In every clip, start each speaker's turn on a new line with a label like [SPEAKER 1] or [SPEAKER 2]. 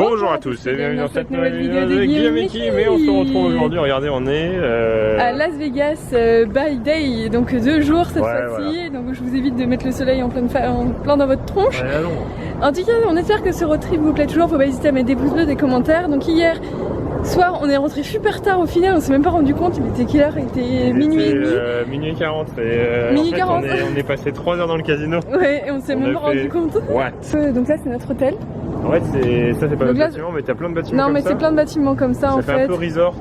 [SPEAKER 1] Bonjour à tous et bienvenue dans cette nouvelle vidéo de Guillaume et Kim. Et on se retrouve aujourd'hui, regardez, on est
[SPEAKER 2] à Las Vegas by day, donc 2 jours cette fois-ci. Voilà. Donc je vous évite de mettre le soleil en plein dans votre tronche. En tout cas, on espère que ce road trip vous plaît toujours. Faut pas hésiter à mettre des pouces bleus, des commentaires. Donc hier soir, on est rentré super tard au final, on s'est même pas rendu compte. Il était quelle heure? Il était minuit et demi.
[SPEAKER 1] Minuit 40. Et
[SPEAKER 2] minuit
[SPEAKER 1] en fait,
[SPEAKER 2] 40.
[SPEAKER 1] on est passé 3 heures dans le casino.
[SPEAKER 2] Ouais, et on s'est même pas rendu compte.
[SPEAKER 1] What?
[SPEAKER 2] Donc là, c'est notre hôtel.
[SPEAKER 1] En fait, ça c'est pas le bâtiment, mais t'as plein de bâtiments.
[SPEAKER 2] Non, mais c'est plein de bâtiments comme ça en fait.
[SPEAKER 1] Ça fait un peu resort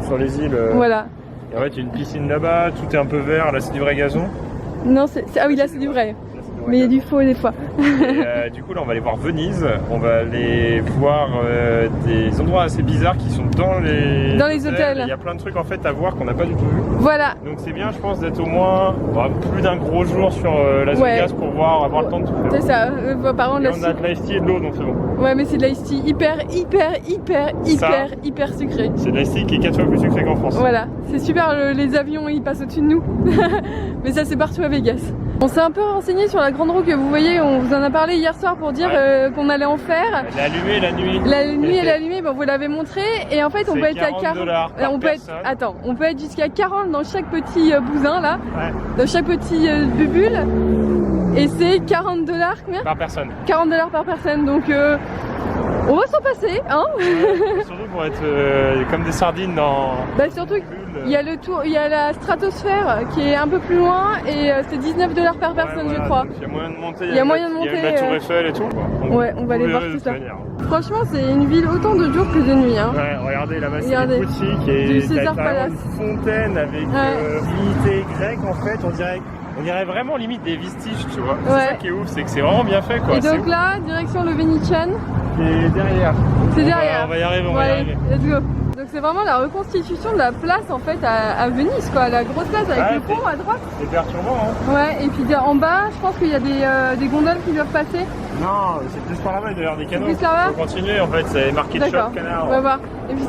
[SPEAKER 1] sur les îles.
[SPEAKER 2] Voilà.
[SPEAKER 1] Et en fait, il y a une piscine là-bas, tout est un peu vert. Là, c'est du vrai gazon.
[SPEAKER 2] Non, ah oui, là c'est du vrai. Mais il y a du faux des fois.
[SPEAKER 1] Et du coup là on va aller voir Venise, on va aller voir des endroits assez bizarres qui sont dans les hôtels. Il y a plein de trucs en fait à voir qu'on n'a pas du tout vu.
[SPEAKER 2] Voilà.
[SPEAKER 1] Donc c'est bien je pense d'être au moins plus d'un gros jour sur Las Vegas pour avoir le temps de tout faire.
[SPEAKER 2] C'est ça, par contre,
[SPEAKER 1] on a de l'ice tea et de l'eau donc c'est bon.
[SPEAKER 2] Ouais mais c'est de l'ice tea hyper sucré.
[SPEAKER 1] C'est de l'ice tea qui est 4 fois plus sucré qu'en France.
[SPEAKER 2] Voilà, c'est super, les avions ils passent au-dessus de nous. Mais ça c'est partout à Vegas. On s'est un peu renseigné sur la grande roue que vous voyez, on vous en a parlé hier soir pour dire qu'on allait en faire.
[SPEAKER 1] Elle est allumée la nuit.
[SPEAKER 2] La nuit elle est allumée, bon, vous l'avez montré et en fait on peut être à 40
[SPEAKER 1] $.
[SPEAKER 2] On peut être jusqu'à 40 dans chaque petit bousin là, dans chaque petit bubule et c'est $40 combien?
[SPEAKER 1] Par personne.
[SPEAKER 2] $40 par personne donc on va s'en passer, hein.
[SPEAKER 1] Surtout pour être comme des sardines dans...
[SPEAKER 2] Bah surtout il y a le tour, il y a la stratosphère qui est un peu plus loin et c'est $19 par personne je crois.
[SPEAKER 1] Il y a moyen de monter,
[SPEAKER 2] il y a moyen de monter.
[SPEAKER 1] Il y a la tour Eiffel et tout quoi.
[SPEAKER 2] Ouais, on va aller voir tout ça. Franchement c'est une ville autant de jours que de nuit hein.
[SPEAKER 1] Ouais, regardez là-bas c'est des boutiques et
[SPEAKER 2] du César Palace.
[SPEAKER 1] Une fontaine avec unité grecque en fait, on dirait vraiment limite des vestiges tu vois. C'est ça qui est ouf, c'est que c'est vraiment bien fait quoi.
[SPEAKER 2] Et donc là, direction le Venetian.
[SPEAKER 1] Et derrière.
[SPEAKER 2] C'est derrière.
[SPEAKER 1] On va y arriver, on va y arriver.
[SPEAKER 2] Let's go. Donc c'est vraiment la reconstitution de la place en fait à Venise quoi, la grosse place avec le pont à droite.
[SPEAKER 1] C'est perturbant hein.
[SPEAKER 2] Ouais, et puis en bas, je pense qu'il y a des gondoles qui doivent passer.
[SPEAKER 1] Non, c'est plus par là-bas d'ailleurs des canaux.
[SPEAKER 2] Plus là-bas.
[SPEAKER 1] Faut continuer en fait, c'est marqué de choc canard.
[SPEAKER 2] On va voir. Et puis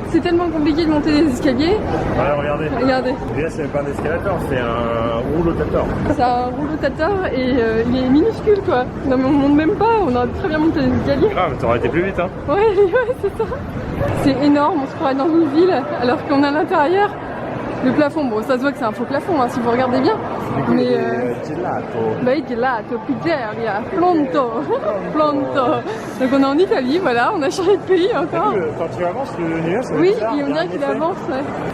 [SPEAKER 2] c'est tellement compliqué de monter les escaliers.
[SPEAKER 1] Voilà, regardez.
[SPEAKER 2] Regardez.
[SPEAKER 1] Et là c'est pas un escalator, c'est un roulotateur.
[SPEAKER 2] C'est un roulotateur et il est minuscule quoi. Non mais on monte même pas, on aurait très bien monté les escaliers.
[SPEAKER 1] Ah mais t'aurais été plus vite hein.
[SPEAKER 2] Ouais, c'est ça. C'est énorme, on se croirait dans une ville alors qu'on est à l'intérieur. Le plafond, bon ça se voit que c'est un faux plafond hein, si vous regardez bien. Mais gelato, pizzeria, pronto. Donc on est en Italie, voilà, on a changé de pays encore.
[SPEAKER 1] Quand tu avances, le nuage, c'est
[SPEAKER 2] oui, on dirait qu'il avance,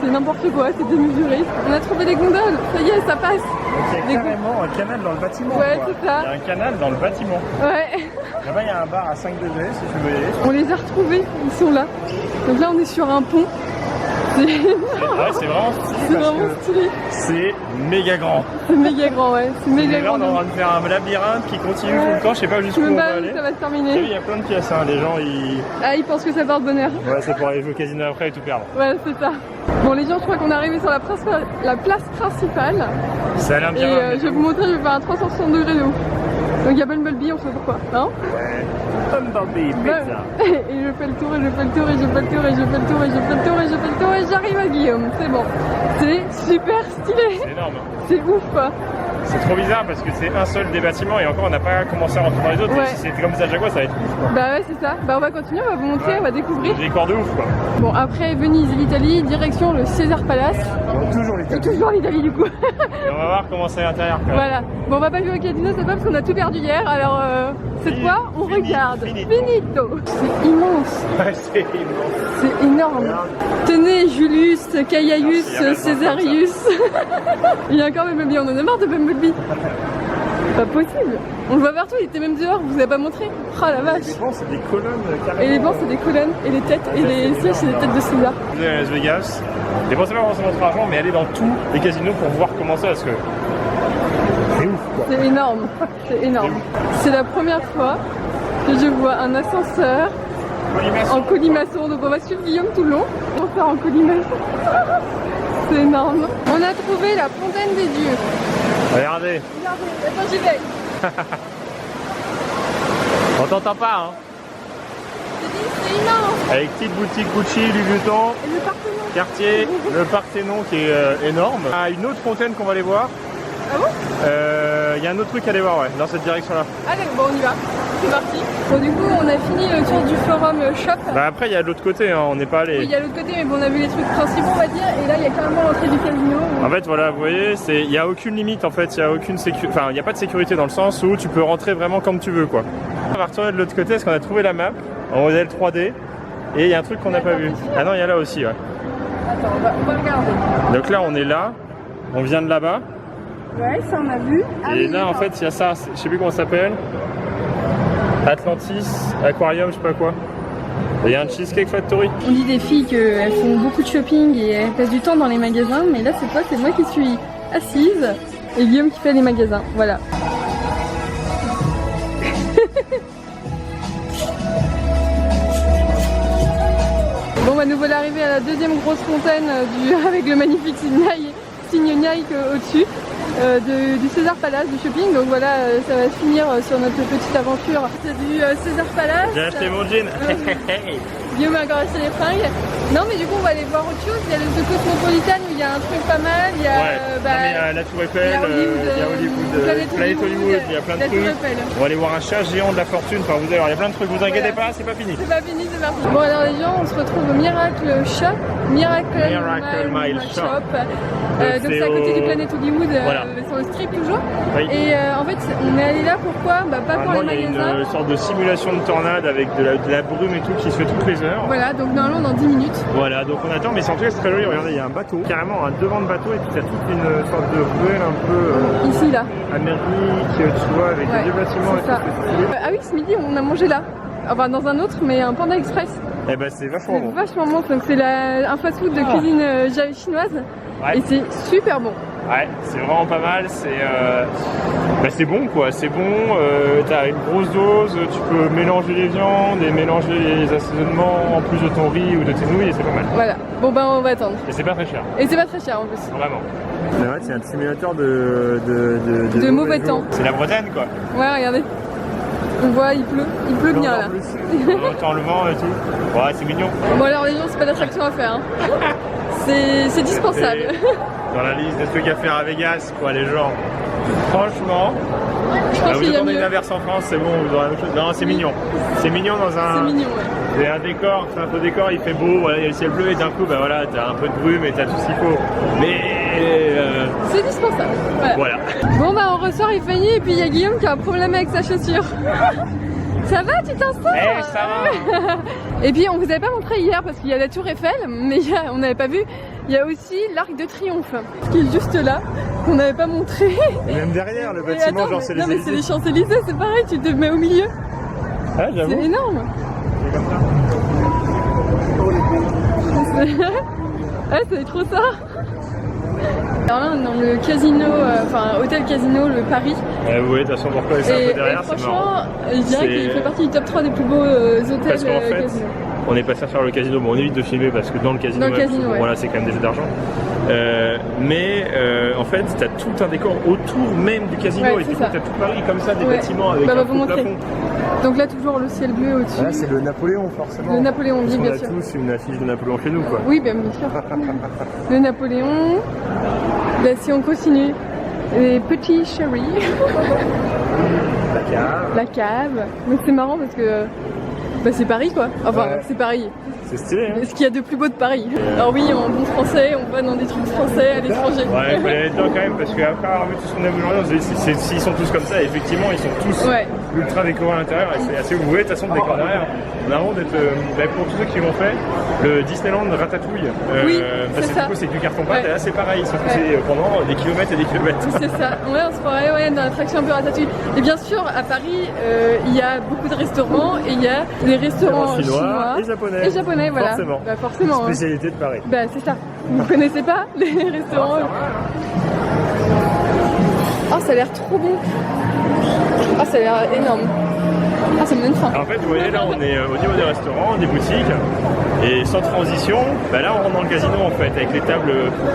[SPEAKER 2] c'est n'importe quoi, c'est démesuré. On a trouvé des gondoles, ça y est, ça passe.
[SPEAKER 1] Donc il y a carrément un canal dans le bâtiment.
[SPEAKER 2] Ouais, c'est ça.
[SPEAKER 1] Il y a un canal dans le bâtiment.
[SPEAKER 2] Ouais.
[SPEAKER 1] Là-bas, il y a un bar à 5 degrés si tu veux y aller.
[SPEAKER 2] On les a retrouvés, ils sont là. Donc là, on est sur un pont. C'est
[SPEAKER 1] vraiment stylé.
[SPEAKER 2] C'est vraiment stylé.
[SPEAKER 1] C'est méga grand.
[SPEAKER 2] C'est méga grand, ouais. C'est méga grand.
[SPEAKER 1] Là, on est en train de faire un labyrinthe qui continue tout le temps. Je sais pas jusqu'où on va aller.
[SPEAKER 2] Ça va se terminer.
[SPEAKER 1] Il y a plein de pièces, hein. Les gens
[SPEAKER 2] ils pensent que ça porte bonheur.
[SPEAKER 1] Ouais, c'est pour aller jouer au casino après et tout perdre.
[SPEAKER 2] Ouais, c'est ça. Bon, les gens, je crois qu'on est arrivé sur la place principale.
[SPEAKER 1] Ça a l'air bien.
[SPEAKER 2] Et je vais vous montrer, je vais faire un 360 degrés de haut. Donc il y a Bumblebee, on sait pourquoi, non?
[SPEAKER 1] Ouais. Bumblebee, pizza.
[SPEAKER 2] Et je fais le tour, et je fais le tour, et je fais le tour, et je fais le tour, et je fais le tour, et je fais le tour, et j'arrive à Guillaume, c'est bon. C'est super stylé.
[SPEAKER 1] C'est énorme.
[SPEAKER 2] C'est ouf quoi.
[SPEAKER 1] C'est trop bizarre parce que c'est un seul des bâtiments et encore on n'a pas commencé à rentrer dans les autres.
[SPEAKER 2] Ouais.
[SPEAKER 1] Et si c'était comme ça à chaque fois, ça va être ouf quoi.
[SPEAKER 2] Bah ouais, c'est ça. Bah on va continuer, on va vous montrer, on va découvrir.
[SPEAKER 1] Des décors de ouf quoi.
[SPEAKER 2] Bon, après Venise et l'Italie, direction le César Palace.
[SPEAKER 1] Toujours l'Italie.
[SPEAKER 2] Toujours l'Italie du coup.
[SPEAKER 1] Et on va voir comment c'est à l'intérieur.
[SPEAKER 2] Voilà. Bon, on va pas jouer au casino, c'est pas parce qu'on a tout perdu hier. Alors cette fois, on regarde. Finito. C'est immense.
[SPEAKER 1] Ouais, c'est immense.
[SPEAKER 2] C'est énorme. Tenez, Julius, Caius, Césarius. Il y a encore Bumblebee, on en a marre de Bumblebee. Pas possible. On le voit partout, il était même dehors, vous avez pas montré. Oh la vache.
[SPEAKER 1] Les bancs c'est des colonnes carrément.
[SPEAKER 2] Et les bancs c'est des colonnes, et les têtes, et les sièges c'est des têtes de César.
[SPEAKER 1] Vous allez à Las Vegas, dépensez pas forcément votre argent, mais allez dans tous les casinos pour voir comment ça, parce que c'est ouf quoi.
[SPEAKER 2] C'est énorme, c'est énorme. C'est la première fois que je vois un ascenseur en colimaçon, donc on va suivre Guillaume tout le long. On va faire en colimaçon. C'est énorme. On a trouvé la fontaine des dieux.
[SPEAKER 1] Regardez.
[SPEAKER 2] Regardez, attends j'y vais.
[SPEAKER 1] On t'entend pas hein.
[SPEAKER 2] C'est immense.
[SPEAKER 1] Avec petite boutique Gucci, Louis Vuitton,
[SPEAKER 2] Et le Parthénon.
[SPEAKER 1] Cartier, le Parthénon qui est énorme. Ah, une autre fontaine qu'on va aller voir.
[SPEAKER 2] Ah bon?
[SPEAKER 1] Il y a un autre truc à aller voir ouais, dans cette direction là.
[SPEAKER 2] Allez, bon on y va. c'est parti. Bon du coup on a fini le tour du forum shop.
[SPEAKER 1] Bah après il y a de l'autre côté, hein, on n'est pas allé.
[SPEAKER 2] Oui il y a l'autre côté mais bon on a vu les trucs principaux on va dire et là il y a carrément l'entrée du casino.
[SPEAKER 1] En fait voilà vous voyez, il n'y a aucune limite en fait, il n'y a aucune sécurité, enfin il n'y a pas de sécurité dans le sens où tu peux rentrer vraiment comme tu veux quoi. On va retourner de l'autre côté parce qu'on a trouvé la map en modèle 3D et il y a un truc qu'on n'a pas vu. Ah non il y a là aussi ouais.
[SPEAKER 2] Attends on va regarder.
[SPEAKER 1] Donc là on est là, on vient de là-bas.
[SPEAKER 2] Ouais ça on a vu. Ah,
[SPEAKER 1] et
[SPEAKER 2] oui,
[SPEAKER 1] là en fait il y a ça, je sais plus comment ça s'appelle. Atlantis, Aquarium, je sais pas quoi. Il y a un Cheesecake Factory.
[SPEAKER 2] On dit des filles qu'elles font beaucoup de shopping et elles passent du temps dans les magasins, mais là c'est pas, c'est moi qui suis assise et Guillaume qui fait les magasins. Voilà. Bon bah nous voilà arrivés à la deuxième grosse fontaine avec le magnifique signe Nike au-dessus. Du César Palace, du shopping, donc voilà, ça va se finir sur notre petite aventure. C'est du César Palace.
[SPEAKER 1] J'ai acheté mon jean.
[SPEAKER 2] Guillaume a encore acheté les fringues. Non mais du coup on va aller voir autre chose, il y a le Cosmopolitan où il y a un truc pas mal, il y a,
[SPEAKER 1] il y a la Tour Eiffel, il y a Hollywood, Planet Hollywood, il y a plein de trucs. On va aller voir un chat géant de la fortune, enfin vous allez voir, il y a plein de trucs, vous inquiétez pas, c'est pas fini.
[SPEAKER 2] C'est pas fini, c'est parti. Bon alors les gens, on se retrouve au Miracle Shop, Miracle Mile Shop. Donc c'est à côté du Planet Hollywood, sur le strip toujours. Oui. Et en fait on est allé là pourquoi pas pour les magasins.
[SPEAKER 1] Il y a une sorte de simulation de tornade avec de la brume et tout qui se fait toutes les heures.
[SPEAKER 2] Voilà, donc normalement dans 10 minutes.
[SPEAKER 1] Voilà, donc on attend, mais c'est en tout cas c'est très joli. Regardez, il y a un bateau, carrément un devant de bateau, et puis il y a toute une sorte de ruelle un peu
[SPEAKER 2] ici là.
[SPEAKER 1] Amérique, tu vois, avec des vieux bâtiments et tout.
[SPEAKER 2] Ah oui, ce midi on a mangé là. Enfin dans un autre, mais un Panda Express.
[SPEAKER 1] Eh ben c'est vachement bon.
[SPEAKER 2] Vachement bon, donc c'est un fast-food de cuisine chinoise. Ouais. Et c'est super bon.
[SPEAKER 1] Ouais, c'est vraiment pas mal, c'est bon quoi, c'est bon, t'as une grosse dose, tu peux mélanger les viandes et mélanger les assaisonnements en plus de ton riz ou de tes nouilles et c'est pas mal.
[SPEAKER 2] Voilà, bon ben on va attendre.
[SPEAKER 1] Et c'est pas très cher.
[SPEAKER 2] Et c'est pas très cher en plus.
[SPEAKER 1] Vraiment. Mais ouais, c'est un simulateur de
[SPEAKER 2] mauvais temps.
[SPEAKER 1] C'est la Bretagne quoi.
[SPEAKER 2] Ouais, regardez. On voit, il pleut bien là.
[SPEAKER 1] On entend le vent et tout. Ouais, c'est mignon.
[SPEAKER 2] Bon alors les gens, c'est pas d'attraction à faire. Hein. C'est dispensable.
[SPEAKER 1] Et dans la liste des trucs à faire à Vegas, quoi, les gens. Franchement, vous attendez une inverse en France, c'est bon, vous aurez la même chose. Non, c'est mignon. C'est mignon dans un. C'est mignon, ouais. C'est un décor, c'est un faux décor, il fait beau, voilà, il y a le ciel bleu et d'un coup, bah voilà, t'as un peu de brume et t'as tout ce qu'il faut. Mais.
[SPEAKER 2] C'est dispensable. Voilà. Bon, bah on ressort, il fait nuit et puis il y a Guillaume qui a un problème avec sa chaussure. Ça va, tu t'en sors?
[SPEAKER 1] Eh, ça va.
[SPEAKER 2] Et puis on vous avait pas montré hier parce qu'il y a la Tour Eiffel, mais on n'avait pas vu. Il y a aussi l'Arc de Triomphe, qui est juste là, qu'on n'avait pas montré.
[SPEAKER 1] Et même derrière le bâtiment, genre c'est les Champs-Élysées.
[SPEAKER 2] Non mais c'est les Champs-Élysées, c'est pareil, tu te mets au milieu.
[SPEAKER 1] Ah, j'avoue.
[SPEAKER 2] C'est énorme.
[SPEAKER 1] C'est comme ça.
[SPEAKER 2] Ouais, c'est trop ça. Alors là, dans le casino, enfin hôtel casino, le Paris.
[SPEAKER 1] Vous voyez, de toute façon, pourquoi c'est un peu derrière, c'est marrant.
[SPEAKER 2] Franchement, je dirais qu'il fait partie du top 3 des plus beaux hôtels
[SPEAKER 1] parce qu'en fait,
[SPEAKER 2] casino.
[SPEAKER 1] On est passé à faire le casino, bon on évite de filmer parce que dans le casino, bon, voilà, c'est quand même des jeux d'argent. Mais en fait, tu as tout un décor autour même du casino et du coup, tu as tout Paris comme ça, des bâtiments avec un faux plafond. Donc
[SPEAKER 2] là, toujours le ciel bleu au-dessus.
[SPEAKER 1] Là, c'est le Napoléon, forcément.
[SPEAKER 2] Le Napoléon, oui, bien sûr.
[SPEAKER 1] On a tous une affiche de Napoléon chez nous, quoi.
[SPEAKER 2] Oui, bien sûr. Le Napoléon. Là, si on continue, les petits chéris.
[SPEAKER 1] La cave.
[SPEAKER 2] La cave. Donc c'est marrant parce que bah, c'est Paris, quoi. Enfin, c'est Paris.
[SPEAKER 1] C'est stylé, hein.
[SPEAKER 2] Ce qu'il y a de plus beau de Paris. Alors oui, en bon français, on va dans des trucs français à l'étranger.
[SPEAKER 1] Ouais, il faut aller dedans quand même, parce qu'après avoir vu tout ce qu'on a vu aujourd'hui, s'ils sont tous comme ça, effectivement, ils sont tous ultra décorés à l'intérieur, et c'est assez vous voyez, de toute façon, le décor derrière. On a vraiment d'être, pour tous ceux qui l'ont fait, le Disneyland Ratatouille, c'est du carton pâte, et là c'est pareil, ils sont poussés pendant des kilomètres et des kilomètres. C'est ça, on se croirait dans l'attraction un peu Ratatouille. Et bien sûr, à Paris, il y a beaucoup de restaurants, et il y a des restaurants chinois et japonais.
[SPEAKER 2] Voilà.
[SPEAKER 1] Forcément.
[SPEAKER 2] Bah, forcément.
[SPEAKER 1] Spécialité de Paris.
[SPEAKER 2] Bah c'est ça. Vous connaissez pas les restaurants? Oh, ça a l'air trop bon. Ah, ça a l'air énorme. Ah, ça me donne faim.
[SPEAKER 1] En fait, vous voyez là, on est au niveau des restaurants, des boutiques, et sans transition, bah là on rentre dans le casino en fait, avec les tables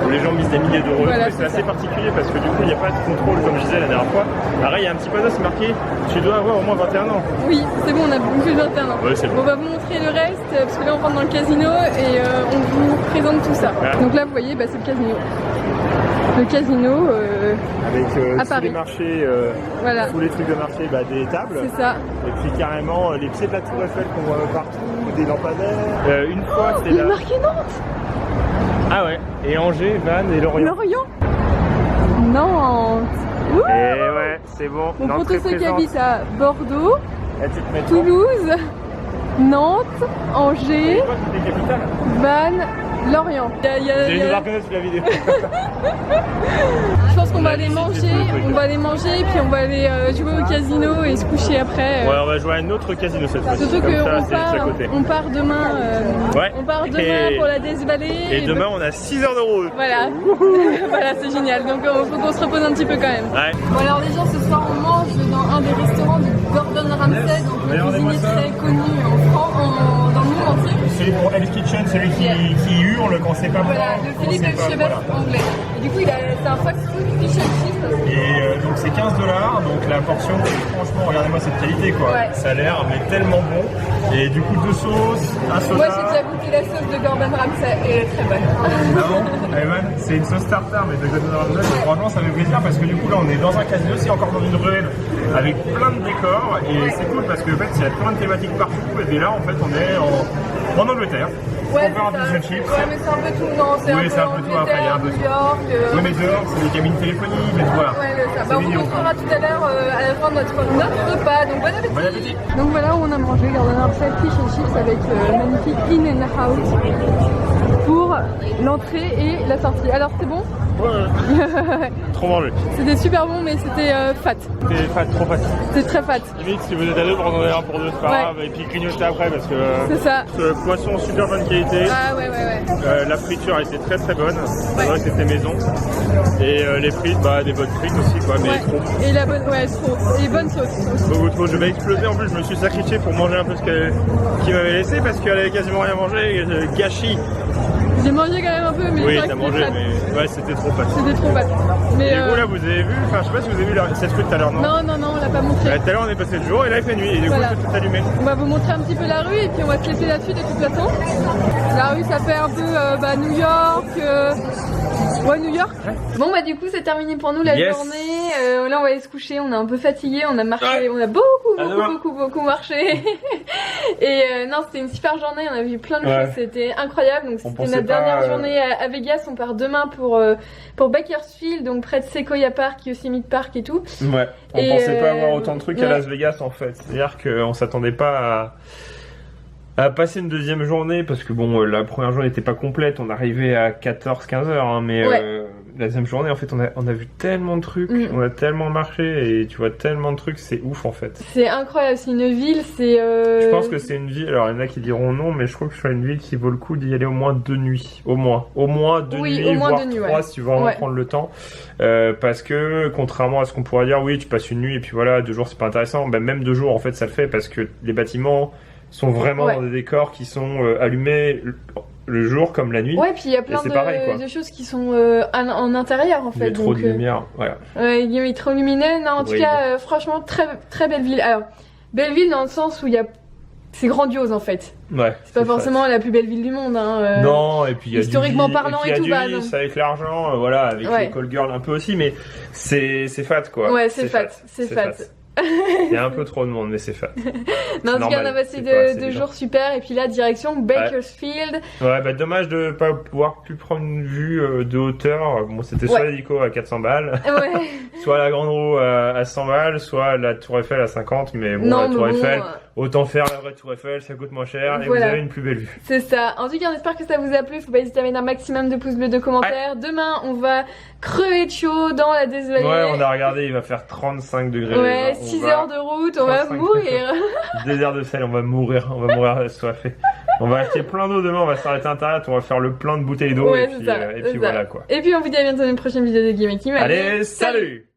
[SPEAKER 1] où les gens misent des milliers d'euros. Voilà, c'est assez particulier parce que du coup il n'y a pas de contrôle comme je disais la dernière fois. Pareil, il y a un petit panneau, c'est marqué tu dois avoir au moins 21 ans.
[SPEAKER 2] Oui, c'est bon, on a plus de 21 ans.
[SPEAKER 1] Ouais, c'est bon.
[SPEAKER 2] On va vous montrer le reste parce que là on rentre dans le casino et on vous présente tout ça. Ouais. Donc là vous voyez, bah, c'est le casino. le casino
[SPEAKER 1] avec
[SPEAKER 2] à
[SPEAKER 1] tous
[SPEAKER 2] Paris.
[SPEAKER 1] les marchés,
[SPEAKER 2] voilà.
[SPEAKER 1] tous les trucs de marché, des tables.
[SPEAKER 2] C'est ça.
[SPEAKER 1] Et puis carrément les pieds de la Tour Eiffel qu'on voit partout, des lampadaires. Une fois c'était
[SPEAKER 2] Il
[SPEAKER 1] là.
[SPEAKER 2] est marqué Nantes.
[SPEAKER 1] Ah ouais. Et Angers, Vannes et Lorient.
[SPEAKER 2] Lorient. Nantes. Ouh.
[SPEAKER 1] Et ouais, c'est bon.
[SPEAKER 2] Donc
[SPEAKER 1] Nantes
[SPEAKER 2] pour tous ceux qui
[SPEAKER 1] présente.
[SPEAKER 2] habitent à Bordeaux,
[SPEAKER 1] La petite métro.
[SPEAKER 2] Toulouse, Nantes, Angers,
[SPEAKER 1] C'est quoi toutes les capitales?
[SPEAKER 2] Vannes, Lorient.
[SPEAKER 1] J'ai une reconnaître sur la vidéo.
[SPEAKER 2] Je pense qu'on va aller manger, puis on va aller jouer au casino et se coucher après.
[SPEAKER 1] Ouais, on va jouer à un autre casino cette fois-ci.
[SPEAKER 2] Surtout qu'on part demain.
[SPEAKER 1] Ouais.
[SPEAKER 2] On part demain pour la Death Valley.
[SPEAKER 1] Et demain on a 6 heures de route.
[SPEAKER 2] Voilà. Voilà, c'est génial. Donc il faut qu'on se repose un petit peu quand même.
[SPEAKER 1] Ouais.
[SPEAKER 2] Bon alors les gens, ce soir on mange dans un des restaurants de Gordon Ramsay, donc le cuisinier très connu dans le monde entier.
[SPEAKER 1] Celui pour Hell's Kitchen, celui qui hurle quand c'est pas bon.
[SPEAKER 2] Voilà, le Philippe Chevette anglais. Et du coup, c'est un fast-food fish and chips.
[SPEAKER 1] Et donc c'est 15 $, donc la portion, franchement, regardez-moi cette qualité quoi.
[SPEAKER 2] Ouais.
[SPEAKER 1] Ça a l'air mais tellement bon. Et du coup 2 sauces, un soda.
[SPEAKER 2] Moi j'ai déjà goûté la sauce de Gordon Ramsay et elle est très bonne.
[SPEAKER 1] Ah bon? Evan, c'est une sauce tartare mais de Gordon Ramsay. Franchement ça me fait plaisir parce que du coup là on est dans un casino, c'est encore dans une ruelle avec plein de décors et c'est cool parce que en fait il y a plein de thématiques partout et puis là en fait on est en Angleterre.
[SPEAKER 2] Ouais,
[SPEAKER 1] on peut un fish and chips.
[SPEAKER 2] Ouais, mais c'est un peu tout, non, c'est
[SPEAKER 1] Oui, c'est un peu tout après, il y a un peu
[SPEAKER 2] New York.
[SPEAKER 1] Oui, mais dehors, c'est des cabines téléphoniques, mais voilà.
[SPEAKER 2] Ouais, ça. On vous montrera tout à l'heure à la fin de notre repas, donc bon appétit.
[SPEAKER 1] Bon appétit.
[SPEAKER 2] Donc voilà où on a mangé Gordon Ramsay fish and chips avec le magnifique In and Out pour l'entrée et la sortie. Alors c'était bon?
[SPEAKER 1] Ouais. Trop mangé.
[SPEAKER 2] C'était super bon, mais c'était fat.
[SPEAKER 1] C'était fat, trop fat.
[SPEAKER 2] C'était très fat.
[SPEAKER 1] Limite, si vous êtes à deux, prenez un pour deux, c'est pas grave. Et puis grignoter après parce que.
[SPEAKER 2] C'est ça.
[SPEAKER 1] Poisson super bonne qualité.
[SPEAKER 2] Ah ouais.
[SPEAKER 1] La friture était très très bonne. C'est vrai que c'était maison. Et les frites, des bonnes frites aussi, quoi, mais trop.
[SPEAKER 2] Et la bonne, trop. Et bonne sauce.
[SPEAKER 1] Beaucoup trop. Je vais exploser en plus. Je me suis sacrifié pour manger un peu ce qu'il m'avait laissé parce qu'elle avait quasiment rien mangé. Gâchis.
[SPEAKER 2] J'ai mangé quand même un peu, mais
[SPEAKER 1] oui, t'as mangé, mais ouais, c'était trop fat.
[SPEAKER 2] C'était trop fat. Mais
[SPEAKER 1] et vous là, vous avez vu, je sais pas si vous avez vu cette rue tout à l'heure, non?
[SPEAKER 2] Non, on l'a pas montré.
[SPEAKER 1] Tout à l'heure, on est passé le jour et là, il fait nuit et du coup, c'est allumé.
[SPEAKER 2] On va vous montrer un petit peu la rue et puis on va se laisser là-dessus de toute façon. La rue, ça fait un peu New York. Ouais, New York. Ouais. Bon, du coup, c'est terminé pour nous la journée. Là, on va aller se coucher. On est un peu fatigué. On a marché. On a beaucoup marché. Et non, c'était une super journée. On a vu plein de choses. C'était incroyable. Donc, c'était notre dernière journée à Vegas. On part demain pour Bakersfield, donc près de Sequoia Park, Yosemite Park et tout.
[SPEAKER 1] Ouais. On pensait pas avoir autant de trucs à Las Vegas en fait. C'est-à-dire qu'on s'attendait pas à passer une deuxième journée parce que bon, la première journée n'était pas complète. On arrivait à 14-15 heures, hein, mais la deuxième journée, en fait, on a vu tellement de trucs, on a tellement marché et tu vois tellement de trucs, c'est ouf en fait.
[SPEAKER 2] C'est incroyable, c'est une ville, c'est.
[SPEAKER 1] Je pense que c'est une ville. Alors il y en a qui diront non, mais je trouve que c'est une ville qui vaut le coup d'y aller au moins 2 nuits, au moins 2 nuits, voire 3 si tu veux vraiment prendre le temps. Parce que contrairement à ce qu'on pourrait dire, oui, tu passes une nuit et puis voilà, 2 jours c'est pas intéressant. Ben, même 2 jours en fait ça le fait parce que les bâtiments sont vraiment dans des décors qui sont allumés le jour comme la nuit.
[SPEAKER 2] Ouais, puis il y a plein de choses qui sont en intérieur en fait.
[SPEAKER 1] Il y a trop de lumière, voilà.
[SPEAKER 2] Ouais, il est trop lumineux. Non, en tout cas, franchement, très, très belle ville. Alors, belle ville dans le sens où c'est grandiose en fait.
[SPEAKER 1] Ouais.
[SPEAKER 2] C'est pas forcément la plus belle ville du monde. Hein,
[SPEAKER 1] non, et puis il y a
[SPEAKER 2] historiquement parlant et tout.
[SPEAKER 1] Avec l'argent, voilà, avec les call girls un peu aussi, mais c'est fat quoi.
[SPEAKER 2] Ouais, c'est fat.
[SPEAKER 1] Il y a un peu trop de monde, mais c'est fat.
[SPEAKER 2] Non, en tout cas, on a passé 2 jours super, et puis là, direction Bakersfield.
[SPEAKER 1] Ouais, dommage de pas pouvoir plus prendre une vue de hauteur. Bon, c'était soit l'hélico à 400 balles, soit la grande roue à 100 balles, soit la Tour Eiffel à 50, mais bon, la Tour Eiffel, autant faire la vraie Tour Eiffel, ça coûte moins cher, et vous avez une plus belle vue.
[SPEAKER 2] C'est ça. En tout cas, on espère que ça vous a plu. Faut pas hésiter à mettre un maximum de pouces bleus, de commentaires. Demain, on va crever de chaud dans la Death Valley.
[SPEAKER 1] Ouais, on a regardé, il va faire 35 degrés.
[SPEAKER 2] Ouais, 6 heures de route, on va mourir.
[SPEAKER 1] Désert de sel, on va mourir assoiffé. On va acheter plein d'eau demain, on va s'arrêter à Internet, on va faire le plein de bouteilles d'eau et puis voilà quoi.
[SPEAKER 2] Et puis on vous dit à bientôt dans une prochaine vidéo de Game Team.
[SPEAKER 1] Allez, salut!